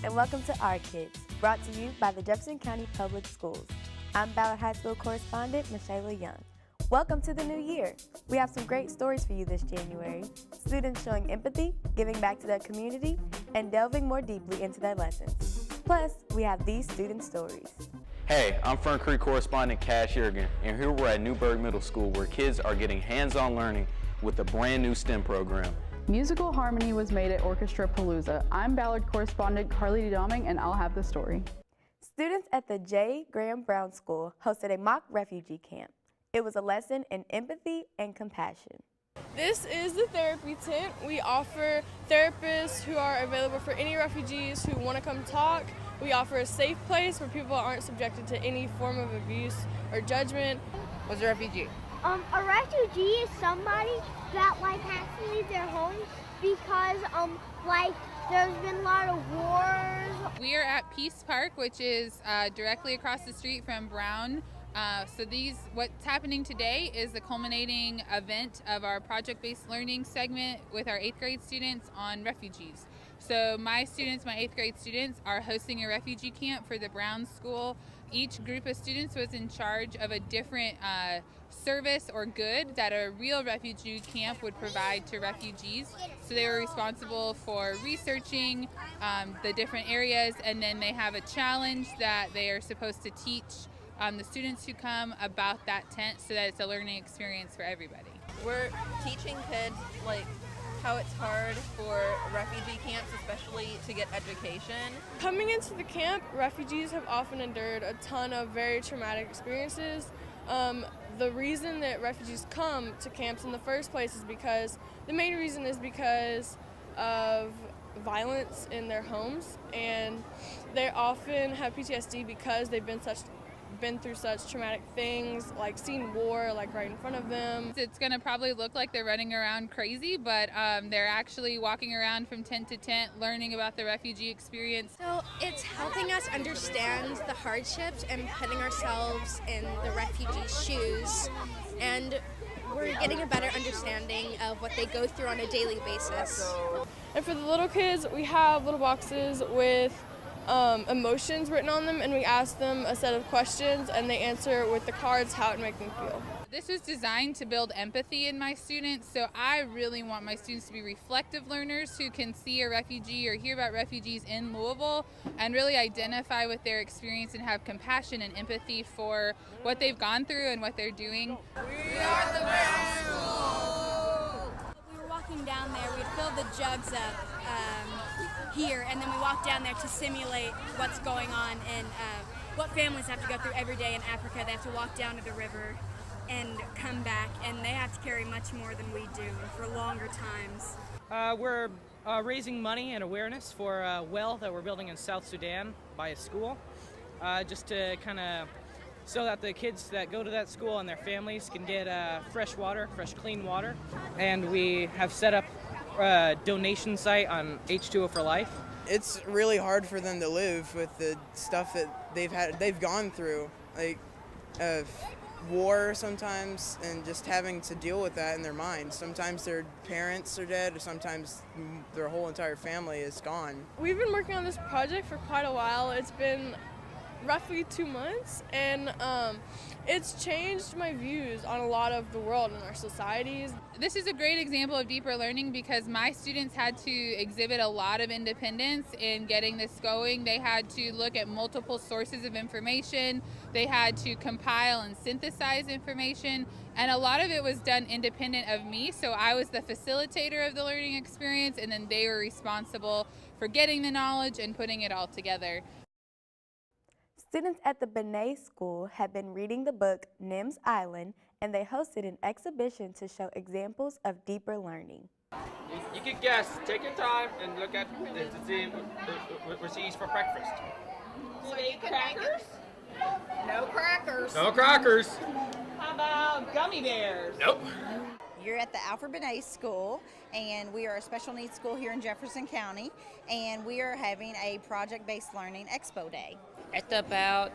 and welcome to Our Kids, brought to you by the Jefferson County Public Schools. I'm Ballard High School correspondent Michelle Young. Welcome to the new year. We have some great stories for you this January. Students showing empathy, giving back to their community, and delving more deeply into their lessons. Plus, we have these student stories. Hey, I'm Fern Creek correspondent Cash Yergin, and here we're at Newberg Middle School where kids are getting hands-on learning with a brand new STEM program. Musical harmony was made at Orchestra Palooza. I'm Ballard correspondent Carly DeDoming, and I'll have the story. Students at the J. Graham Brown School hosted a mock refugee camp. It was a lesson in empathy and compassion. This is the therapy tent. We offer therapists who are available for any refugees who want to come talk. We offer a safe place where people aren't subjected to any form of abuse or judgment. What's a refugee? A refugee is somebody that has to leave their homes because there's been a lot of wars. We are at Peace Park, which is directly across the street from Brown. What's happening today is the culminating event of our project-based learning segment with our 8th grade students on refugees. So my 8th grade students, are hosting a refugee camp for the Brown School. Each group of students was in charge of a different service or good that a real refugee camp would provide to refugees. So they were responsible for researching the different areas, and then they have a challenge that they are supposed to teach the students who come about that tent so that it's a learning experience for everybody. We're teaching kids how it's hard for refugee camps, especially to get education. Coming into the camp, refugees have often endured a ton of very traumatic experiences. The reason that refugees come to camps in the first place is because of violence in their homes, and they often have PTSD because they've been through such traumatic things, like seeing war right in front of them. It's going to probably look like they're running around crazy, but they're actually walking around from tent to tent learning about the refugee experience. So it's helping us understand the hardships and putting ourselves in the refugee's shoes, and we're getting a better understanding of what they go through on a daily basis. And for the little kids, we have little boxes with emotions written on them, and we ask them a set of questions and they answer with the cards how it makes them feel. This was designed to build empathy in my students, so I really want my students to be reflective learners who can see a refugee or hear about refugees in Louisville and really identify with their experience and have compassion and empathy for what they've gone through and what they're doing. We are the Brown School! We were walking down there, we'd filled the jugs up here, and then we walked down there to simulate what's going on and what families have to go through every day in Africa. They have to walk down to the river and come back, and they have to carry much more than we do for longer times. We're raising money and awareness for a well that we're building in South Sudan by a school, just to so that the kids that go to that school and their families can get fresh water, fresh clean water. And we have set up a donation site on H2O for Life. It's really hard for them to live with the stuff that they've gone through, war sometimes, and just having to deal with that in their mind. Sometimes their parents are dead, or sometimes their whole entire family is gone. We've been working on this project for quite a while. It's been roughly 2 months, and it's changed my views on a lot of the world and our societies. This is a great example of deeper learning because my students had to exhibit a lot of independence in getting this going. They had to look at multiple sources of information. They had to compile and synthesize information, and a lot of it was done independent of me. So I was the facilitator of the learning experience, and then they were responsible for getting the knowledge and putting it all together. Students at the Benet School have been reading the book Nim's Island, and they hosted an exhibition to show examples of deeper learning. You can guess. Take your time and look at to see what she eats for breakfast. So you can crackers? No crackers. No crackers. How about gummy bears? Nope. You're at the Alfred Benet School, and we are a special needs school here in Jefferson County, and we are having a project-based learning expo day. It's about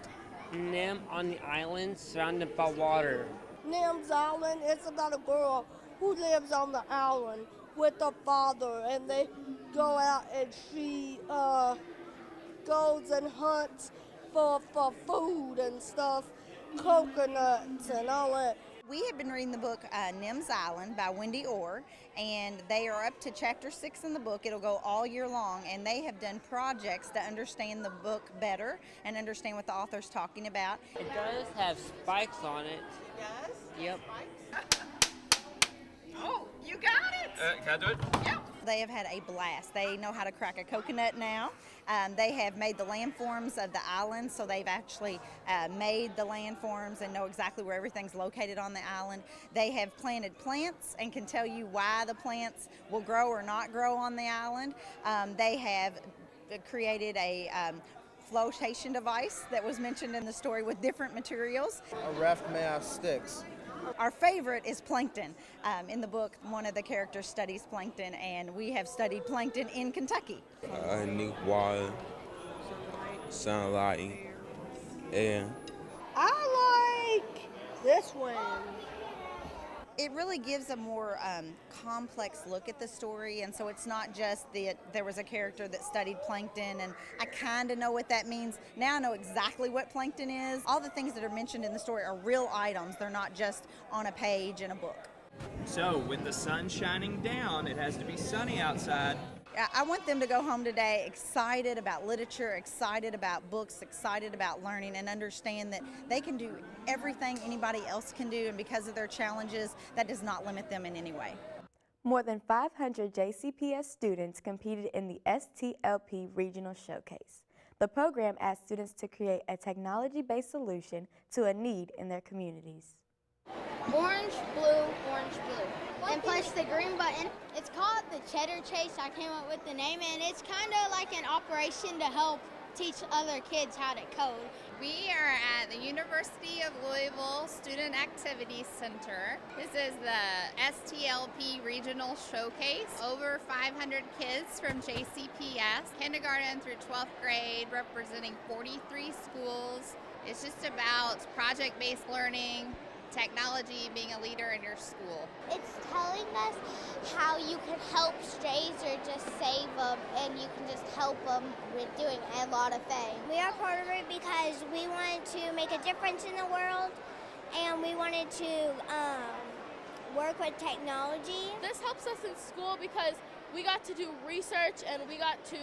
Nim on the island surrounded by water. Nim's Island, it's about a girl who lives on the island with her father, and they go out and she goes and hunts for food and stuff, coconuts and all that. We have been reading the book Nim's Island by Wendy Orr, and they are up to chapter 6 in the book. It'll go all year long, and they have done projects to understand the book better and understand what the author's talking about. It does have spikes on it. It does? Yep. Oh, you got it! Can I do it? Yep. They have had a blast. They know how to crack a coconut now. They have made the landforms of the island, so they've actually made the landforms and know exactly where everything's located on the island. They have planted plants and can tell you why the plants will grow or not grow on the island. They have created a flotation device that was mentioned in the story with different materials. A raft made out of sticks. Our favorite is plankton. In the book, one of the characters studies plankton, and we have studied plankton in Kentucky. Need water, sunlight, air. I like this one. It really gives a more complex look at the story, and so it's not just that there was a character that studied plankton and I kind of know what that means. Now I know exactly what plankton is. All the things that are mentioned in the story are real items. They're not just on a page in a book. So with the sun shining down, it has to be sunny outside. I want them to go home today excited about literature, excited about books, excited about learning, and understand that they can do everything anybody else can do, and because of their challenges, that does not limit them in any way. More than 500 JCPS students competed in the STLP Regional Showcase. The program asked students to create a technology-based solution to a need in their communities. Orange, blue, and push the green button. It's called the Cheddar Chase. I came up with the name, and it's kind of like an operation to help teach other kids how to code. We are at the University of Louisville Student Activity Center. This is the STLP Regional Showcase. Over 500 kids from JCPS, kindergarten through 12th grade, representing 43 schools. It's just about project-based learning, technology, being a leader in your school. It's telling us how you can help strays or just save them, and you can just help them with doing a lot of things. We are part of it because we wanted to make a difference in the world, and we wanted to work with technology. This helps us in school because we got to do research, and we got to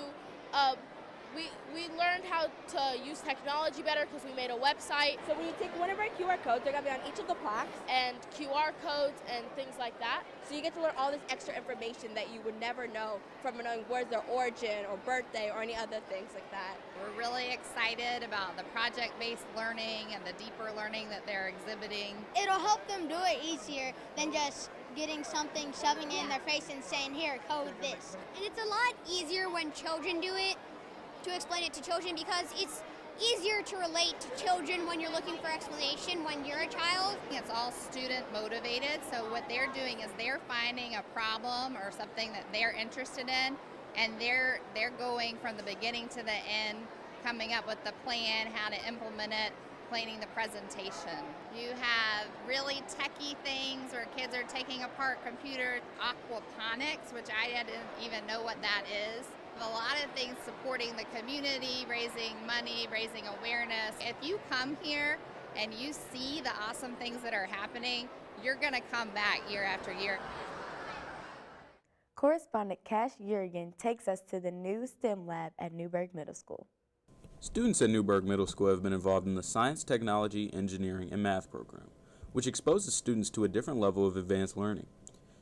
we learned how to use technology better because we made a website. So when you take one of our QR codes, they're going to be on each of the plaques. And QR codes and things like that. So you get to learn all this extra information that you would never know from knowing where's their origin or birthday or any other things like that. We're really excited about the project-based learning and the deeper learning that they're exhibiting. It'll help them do it easier than just getting something, shoving it in their face and saying, here, code this. And it's a lot easier when children do it, to explain it to children, because it's easier to relate to children when you're looking for explanation when you're a child. It's all student motivated, so what they're doing is they're finding a problem or something that they're interested in, and they're going from the beginning to the end, coming up with the plan, how to implement it, planning the presentation. You have really techie things where kids are taking apart computer aquaponics, which I didn't even know what that is. A lot of things supporting the community, raising money, raising awareness. If you come here and you see the awesome things that are happening, you're going to come back year after year. Correspondent Cash Jurgen takes us to the new STEM lab at Newberg Middle School. Students at Newberg Middle School have been involved in the Science, Technology, Engineering, and Math program, which exposes students to a different level of advanced learning.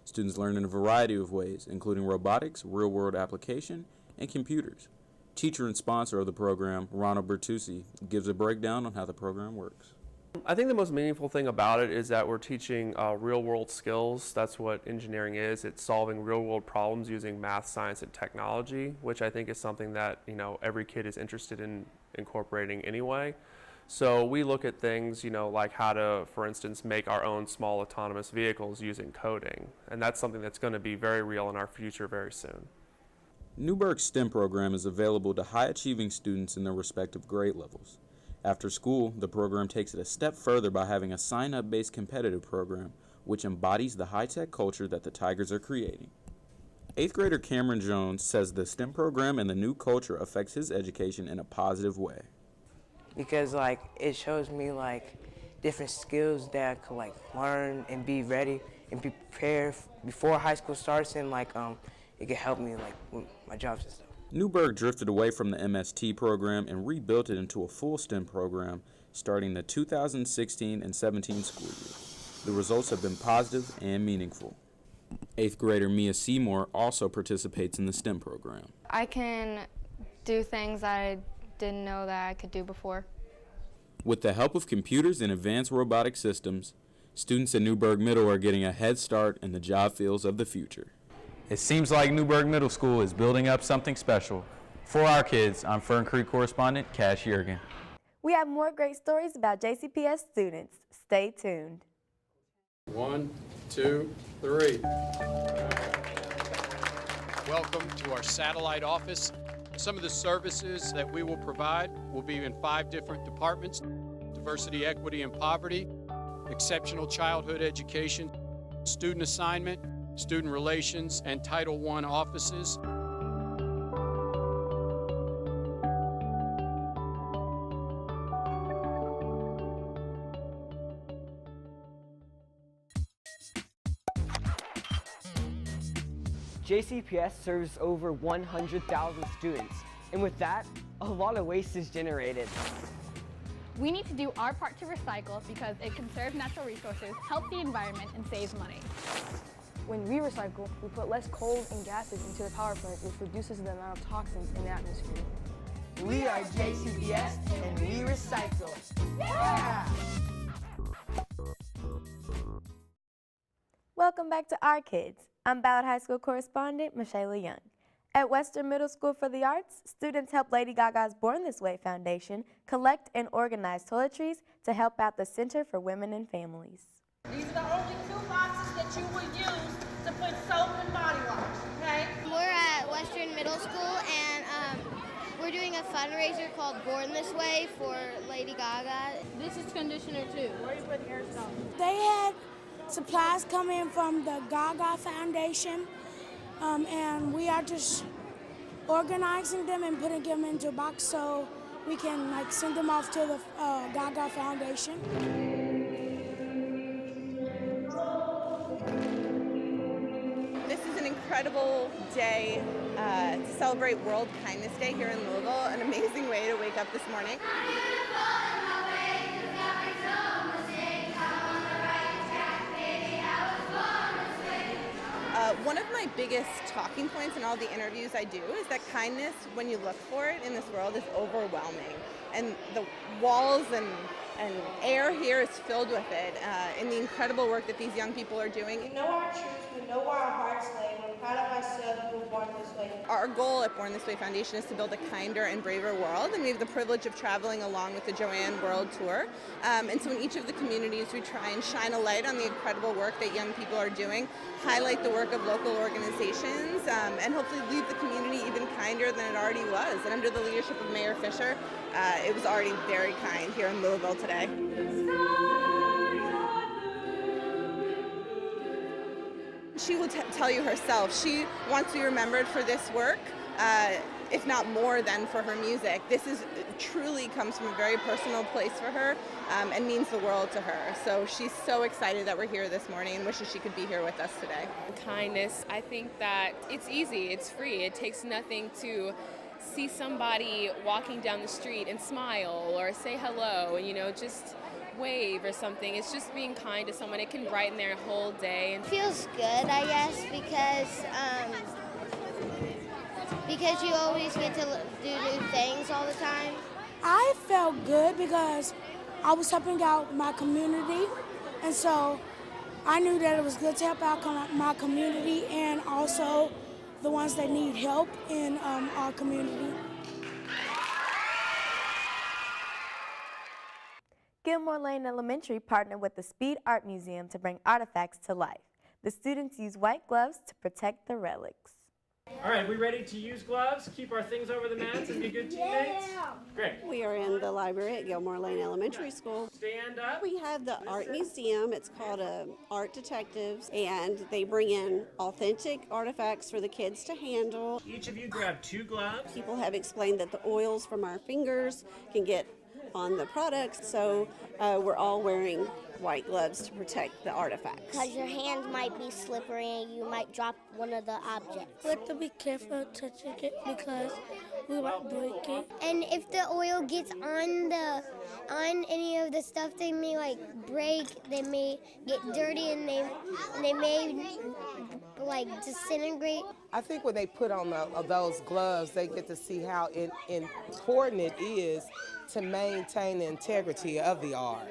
Students learn in a variety of ways, including robotics, real-world application, and computers. Teacher and sponsor of the program, Ronald Bertucci, gives a breakdown on how the program works. I think the most meaningful thing about it is that we're teaching real-world skills. That's what engineering is. It's solving real-world problems using math, science, and technology, which I think is something that every kid is interested in incorporating anyway. So we look at things, like how to, for instance, make our own small autonomous vehicles using coding, and that's something that's going to be very real in our future very soon. Newberg's STEM program is available to high-achieving students in their respective grade levels. After school, the program takes it a step further by having a sign-up based competitive program which embodies the high-tech culture that the Tigers are creating. 8th grader Cameron Jones says the STEM program and the new culture affects his education in a positive way. Because like it shows me like different skills that I could like learn and be ready and be prepared before high school starts, and like it could help me like with my jobs and stuff. Newberg drifted away from the MST program and rebuilt it into a full STEM program starting the 2016 and 17 school year. The results have been positive and meaningful. 8th grader Mia Seymour also participates in the STEM program. I can do things I didn't know that I could do before. With the help of computers and advanced robotic systems, students at Newberg Middle are getting a head start in the job fields of the future. It seems like Newberg Middle School is building up something special. For our kids, I'm Fern Creek correspondent Cash Yergin. We have more great stories about JCPS students. Stay tuned. 1, 2, 3. Welcome to our satellite office. Some of the services that we will provide will be in 5 different departments: diversity, equity, and poverty, exceptional childhood education, student assignment, student relations, and Title I offices. JCPS serves over 100,000 students, and with that, a lot of waste is generated. We need to do our part to recycle because it conserves natural resources, helps the environment, and saves money. When we recycle, we put less coal and gases into the power plant, which reduces the amount of toxins in the atmosphere. We are JCPS, and we recycle. Yeah! Welcome back to Our Kids. I'm Ballard High School correspondent Michaela Young. At Western Middle School for the Arts, students help Lady Gaga's Born This Way Foundation collect and organize toiletries to help out the Center for Women and Families. These are the only 2 boxes that you will use to put soap and body wash, okay? We're at Western Middle School, and we're doing a fundraiser called Born This Way for Lady Gaga. This is conditioner too. Where you put hairstyle? They had supplies come in from the Gaga Foundation, and we are just organizing them and putting them into a box so we can like send them off to the Gaga Foundation. This is an incredible day to celebrate World Kindness Day here in Louisville. An amazing way to wake up this morning. One of my biggest talking points in all the interviews I do is that kindness, when you look for it in this world, is overwhelming. And the walls and air here is filled with it, and the incredible work that these young people are doing. We know our truth, we know where our hearts lay. We're proud of ourselves, we were born this way. Our goal at Born This Way Foundation is to build a kinder and braver world, and we have the privilege of traveling along with the Joanne World Tour. And so in each of the communities, we try and shine a light on the incredible work that young people are doing, highlight the work of local organizations, and hopefully leave the community even kinder than it already was. And under the leadership of Mayor Fisher, it was already very kind here in Louisville today. She will tell you herself, she wants to be remembered for this work, if not more than for her music. This is truly comes from a very personal place for her, and means the world to her. So she's so excited that we're here this morning and wishes she could be here with us today. Kindness, I think that it's easy, it's free, it takes nothing to see somebody walking down the street and smile or say hello and, you know, just wave or something. It's just being kind to someone. It can brighten their whole day. It feels good, I guess, because you always get to do new things all the time. I felt good because I was helping out my community, and so I knew that it was good to help out my community and also the ones that need help in our community. Gilmore Lane Elementary partnered with the Speed Art Museum to bring artifacts to life. The students use white gloves to protect the relics. All right, we ready to use gloves, keep our things over the mats, and be good teammates? Yeah. Great. We are in the library at Gilmore Lane Elementary School. Stand up. We have the art museum. It's called Art Detectives, and they bring in authentic artifacts for the kids to handle. Each of you grab 2 gloves. People have explained that the oils from our fingers can get on the products, so we're all wearing white gloves to protect the artifacts. Because your hands might be slippery and you might drop one of the objects. We have to be careful touching it because we might break it. And if the oil gets on any of the stuff, they may like break, they may get dirty, and they may like disintegrate. I think when they put on those gloves, they get to see how important it is to maintain the integrity of the art.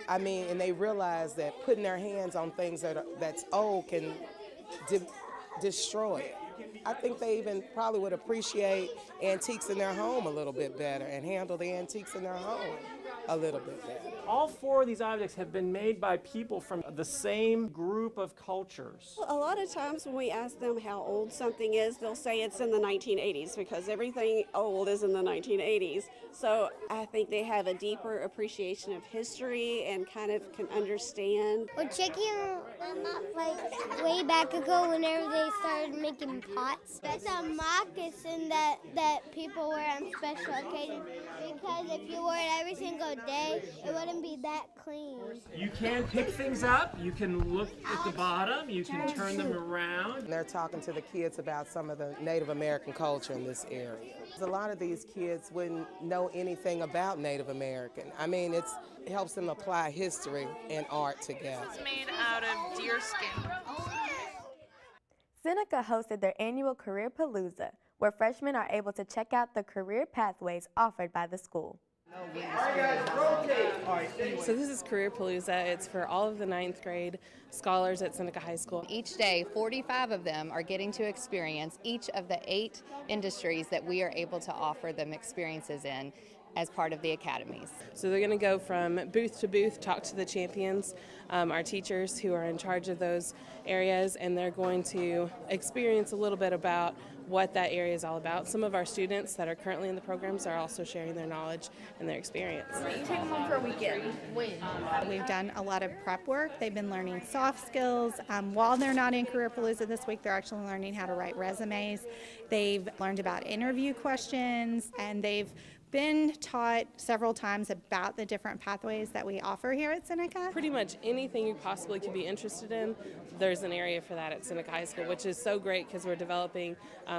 I mean, and they realize that putting their hands on things that's old can destroy it. I think they even probably would appreciate antiques in their home a little bit better and handle the antiques in their home a little bit better. All 4 of these objects have been made by people from the same group of cultures. A lot of times when we ask them how old something is, they'll say it's in the 1980s because everything old is in the 1980s. So I think they have a deeper appreciation of history and kind of can understand. We're checking them up like way back ago whenever they started making pots. That's a moccasin that people wear on special occasions because if you wore it every single day, it wouldn't be that clean. You can pick things up, you can look at the bottom, you can turn them around. And they're talking to the kids about some of the Native American culture in this area. A lot of these kids wouldn't know anything about Native American. I mean, it helps them apply history and art together. It's made out of deer skin. Seneca hosted their annual Career Palooza, where freshmen are able to check out the career pathways offered by the school. So this is Career Palooza. It's for all of the 9th grade scholars at Seneca High School. Each day, 45 of them are getting to experience each of the 8 industries that we are able to offer them experiences in as part of the academies. So they're going to go from booth to booth, talk to the champions, our teachers who are in charge of those areas, and they're going to experience a little bit about what that area is all about. Some of our students that are currently in the programs are also sharing their knowledge and their experience. You take them home for a weekend. We've done a lot of prep work. They've been learning soft skills. While they're not in Career Palooza this week, they're actually learning how to write resumes. They've learned about interview questions, and they've been taught several times about the different pathways that we offer here at Seneca. Pretty much anything you possibly could be interested in, there's an area for that at Seneca High School, which is so great because we're developing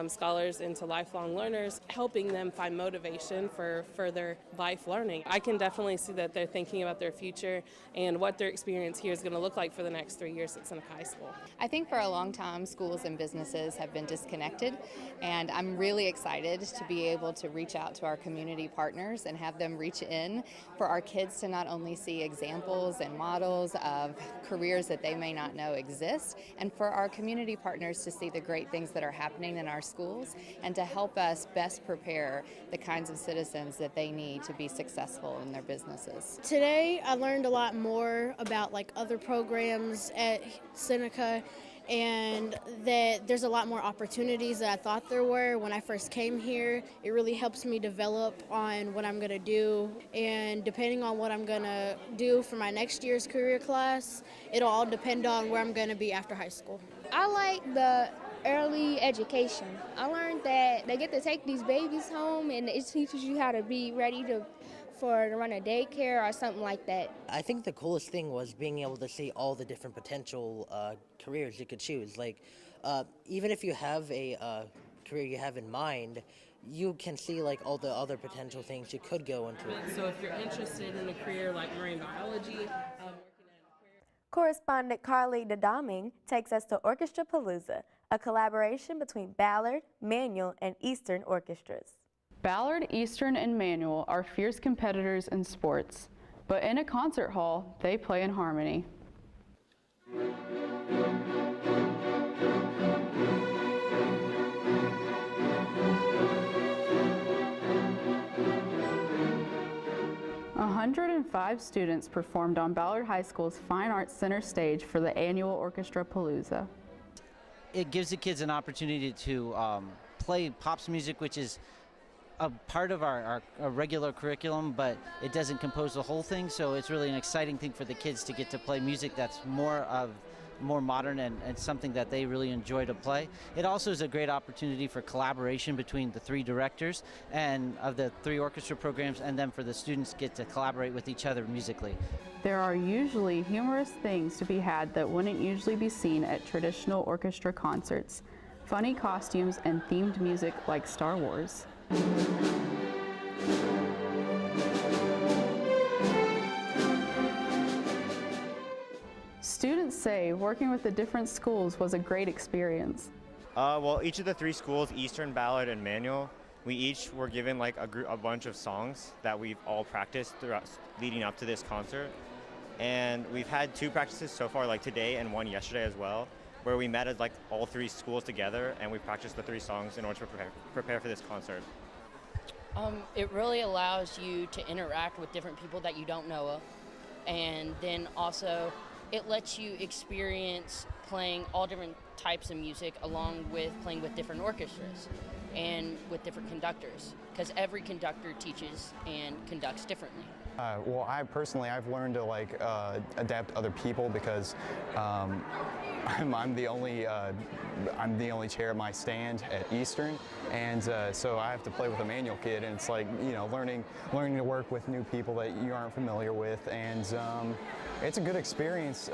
scholars into lifelong learners, helping them find motivation for further life learning. I can definitely see that they're thinking about their future and what their experience here is going to look like for the next 3 years at Seneca High School. I think for a long time, schools and businesses have been disconnected, and I'm really excited to be able to reach out to our community partners and have them reach in for our kids to not only see examples and models of careers that they may not know exist, and for our community partners to see the great things that are happening in our schools and to help us best prepare the kinds of citizens that they need to be successful in their businesses. Today I learned a lot more about like other programs at Seneca, and that there's a lot more opportunities than I thought there were when I first came here. It really helps me develop on what I'm going to do, and depending on what I'm going to do for my next year's career class, it'll all depend on where I'm going to be after high school. I like the early education. I learned that they get to take these babies home, and it teaches you how to be ready to run a daycare or something like that. I think the coolest thing was being able to see all the different potential careers you could choose. Like, even if you have a career you have in mind, you can see like all the other potential things you could go into. So if you're interested in a career like marine biology, Correspondent Carly Dadaming takes us to Orchestra Palooza, a collaboration between Ballard, Manual, and Eastern orchestras. Ballard, Eastern, and Manual are fierce competitors in sports, but in a concert hall, they play in harmony. A 105 students performed on Ballard High School's Fine Arts Center stage for the annual Orchestra Palooza. it gives the kids an opportunity to play pops music, which is a part of our regular curriculum, but it doesn't compose the whole thing. So it's really an exciting thing for the kids to get to play music that's more modern and something that they really enjoy to play. It also is a great opportunity for collaboration between the 3 directors and of the 3 orchestra programs, and then for the students get to collaborate with each other musically. There are usually humorous things to be had that wouldn't usually be seen at traditional orchestra concerts. Funny costumes and themed music like Star Wars. Students say working with the different schools was a great experience. Well, each of the 3 schools, Eastern, Ballard, and Manual, we each were given like a bunch of songs that we've all practiced throughout leading up to this concert. And we've had 2 practices so far, like today and 1 yesterday as well, where we met as like all 3 schools together and we practiced the 3 songs in order to prepare for this concert. It really allows you to interact with different people that you don't know of, and then also it lets you experience playing all different types of music along with playing with different orchestras and with different conductors, because every conductor teaches and conducts differently. Well, I've learned to like adapt to other people because I'm the only chair at my stand at Eastern, and so I have to play with a manual kid, and it's like, you know, learning to work with new people that you aren't familiar with, and it's a good experience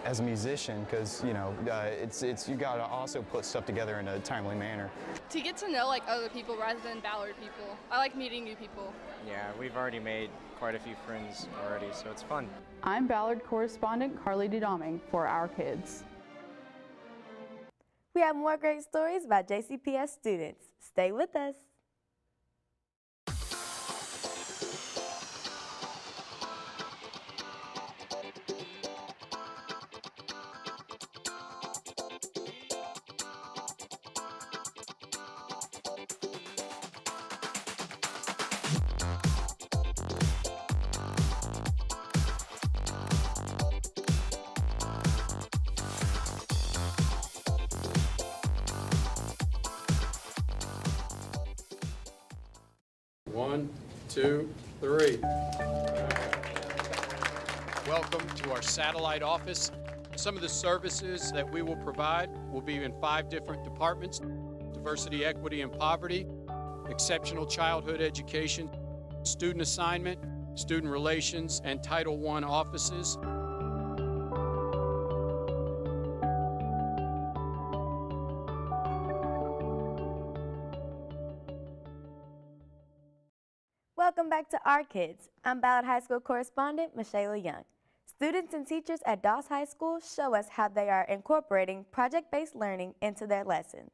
as a musician, because you know you got to also put stuff together in a timely manner. To get to know like other people rather than Ballard people. I like meeting new people. Yeah, we've already made quite a few friends already, so it's fun. I'm Ballard correspondent Carly DeDoming for Our Kids. We have more great stories about JCPS students. Stay with us. One, two, three. Welcome to our satellite office. Some of the services that we will provide will be in 5 different departments: diversity, equity, and poverty, exceptional childhood education, student assignment, student relations, and Title I offices. Welcome back to Our Kids. I'm Ballard High School correspondent Michelle Young. Students and teachers at Doss High School show us how they are incorporating project-based learning into their lessons.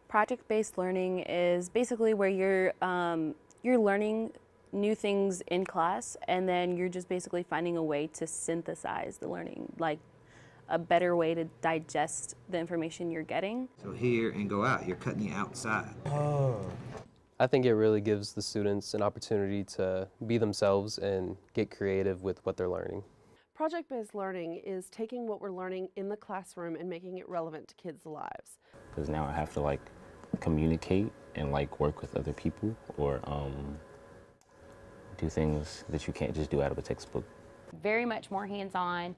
Project-based learning is basically where you're learning new things in class, and then you're just basically finding a way to synthesize the learning, like a better way to digest the information you're getting. So here and go out, you're cutting the outside. I think it really gives the students an opportunity to be themselves and get creative with what they're learning. Project-based learning is taking what we're learning in the classroom and making it relevant to kids' lives. Because now I have to like communicate and like work with other people, or do things that you can't just do out of a textbook. Very much more hands-on,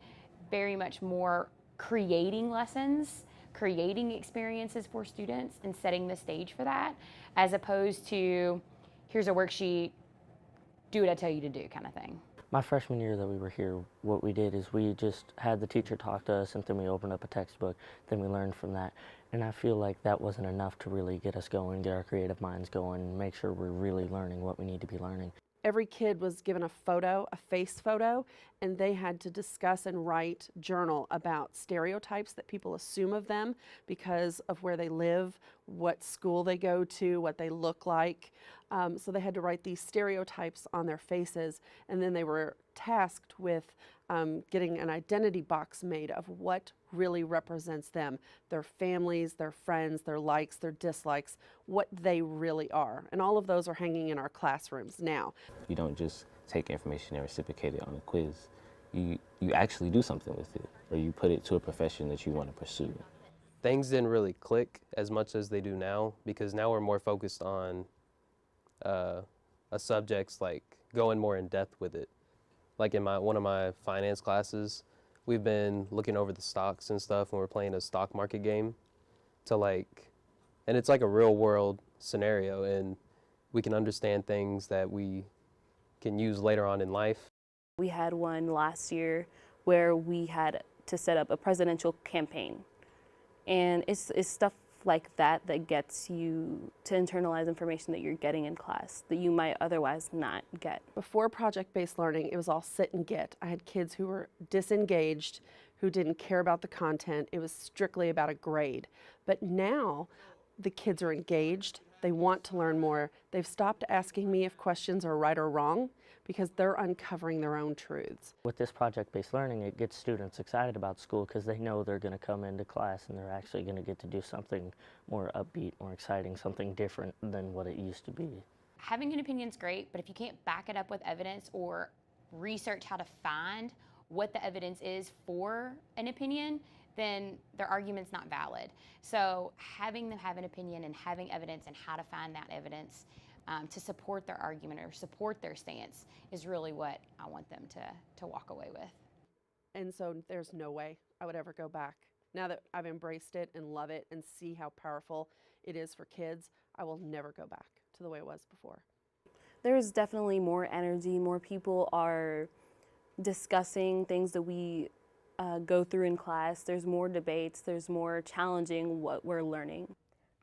very much more creating lessons, creating experiences for students and setting the stage for that, as opposed to here's a worksheet, do what I tell you to do kind of thing. My freshman year that we were here, what we did is we just had the teacher talk to us, and then we opened up a textbook, then we learned from that. And I feel like that wasn't enough to really get us going, get our creative minds going, make sure we're really learning what we need to be learning. Every kid was given a photo, a face photo, and they had to discuss and write journal about stereotypes that people assume of them because of where they live, what school they go to, what they look like. So they had to write these stereotypes on their faces, and then they were tasked with getting an identity box made of what really represents them, their families, their friends, their likes, their dislikes, what they really are. And all of those are hanging in our classrooms now. You don't just take information and reciprocate it on a quiz. You actually do something with it, or you put it to a profession that you want to pursue. things didn't really click as much as they do now, because now we're more focused on subjects like going more in depth with it. Like in one of my finance classes, we've been looking over the stocks and stuff, and we're playing a stock market game and it's like a real world scenario, and we can understand things that we can use later on in life. We had one last year where we had to set up a presidential campaign. And it's stuff like that that gets you to internalize information that you're getting in class that you might otherwise not get. Before project-based learning, it was all sit and get. I had kids who were disengaged, who didn't care about the content. It was strictly about a grade. But now the kids are engaged. They want to learn more. They've stopped asking me if questions are right or wrong because they're uncovering their own truths. With this project-based learning, it gets students excited about school because they know they're going to come into class and they're actually going to get to do something more upbeat, more exciting, something different than what it used to be. Having an opinion is great, but if you can't back it up with evidence or research how to find what the evidence is for an opinion, then their argument's not valid. So having them have an opinion and having evidence and how to find that evidence to support their argument or support their stance is really what I want them to walk away with. And so there's no way I would ever go back. Now that I've embraced it and love it and see how powerful it is for kids, I will never go back to the way it was before. There is definitely more energy, more people are discussing things that we go through in class. There's more debates, there's more challenging what we're learning.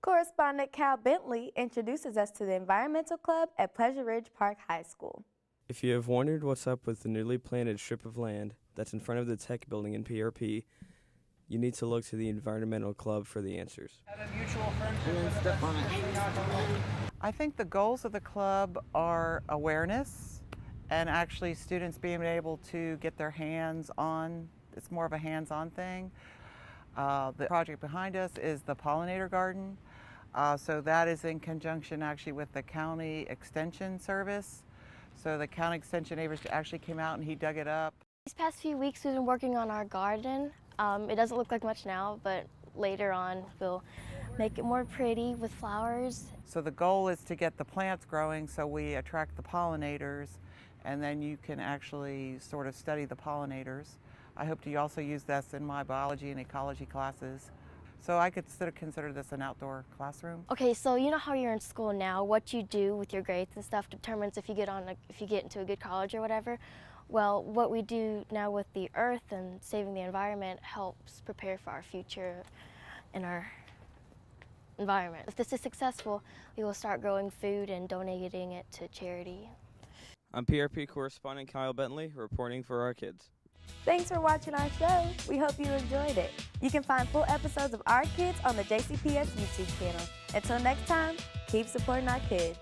Correspondent Cal Bentley introduces us to the Environmental Club at Pleasure Ridge Park High School. If you have wondered what's up with the newly planted strip of land that's in front of the tech building in PRP, you need to look to the Environmental Club for the answers. I think the goals of the club are awareness and actually students being able to get their hands on. It's more of a hands-on thing. The project behind us is the pollinator garden. So that is in conjunction actually with the county extension service. So the county extension neighbors actually came out and he dug it up. These past few weeks we've been working on our garden. It doesn't look like much now, but later on we'll make it more pretty with flowers. So the goal is to get the plants growing so we attract the pollinators, and then you can actually sort of study the pollinators. I hope to also use this in my biology and ecology classes. So I could sort of consider this an outdoor classroom. Okay, so you know how you're in school now, what you do with your grades and stuff determines if you get into a good college or whatever. Well, what we do now with the earth and saving the environment helps prepare for our future and our environment. If this is successful, we will start growing food and donating it to charity. I'm PRP correspondent Kyle Bentley, reporting for our kids. Thanks for watching our show. We hope you enjoyed it. You can find full episodes of Our Kids on the JCPS YouTube channel. Until next time, keep supporting our kids.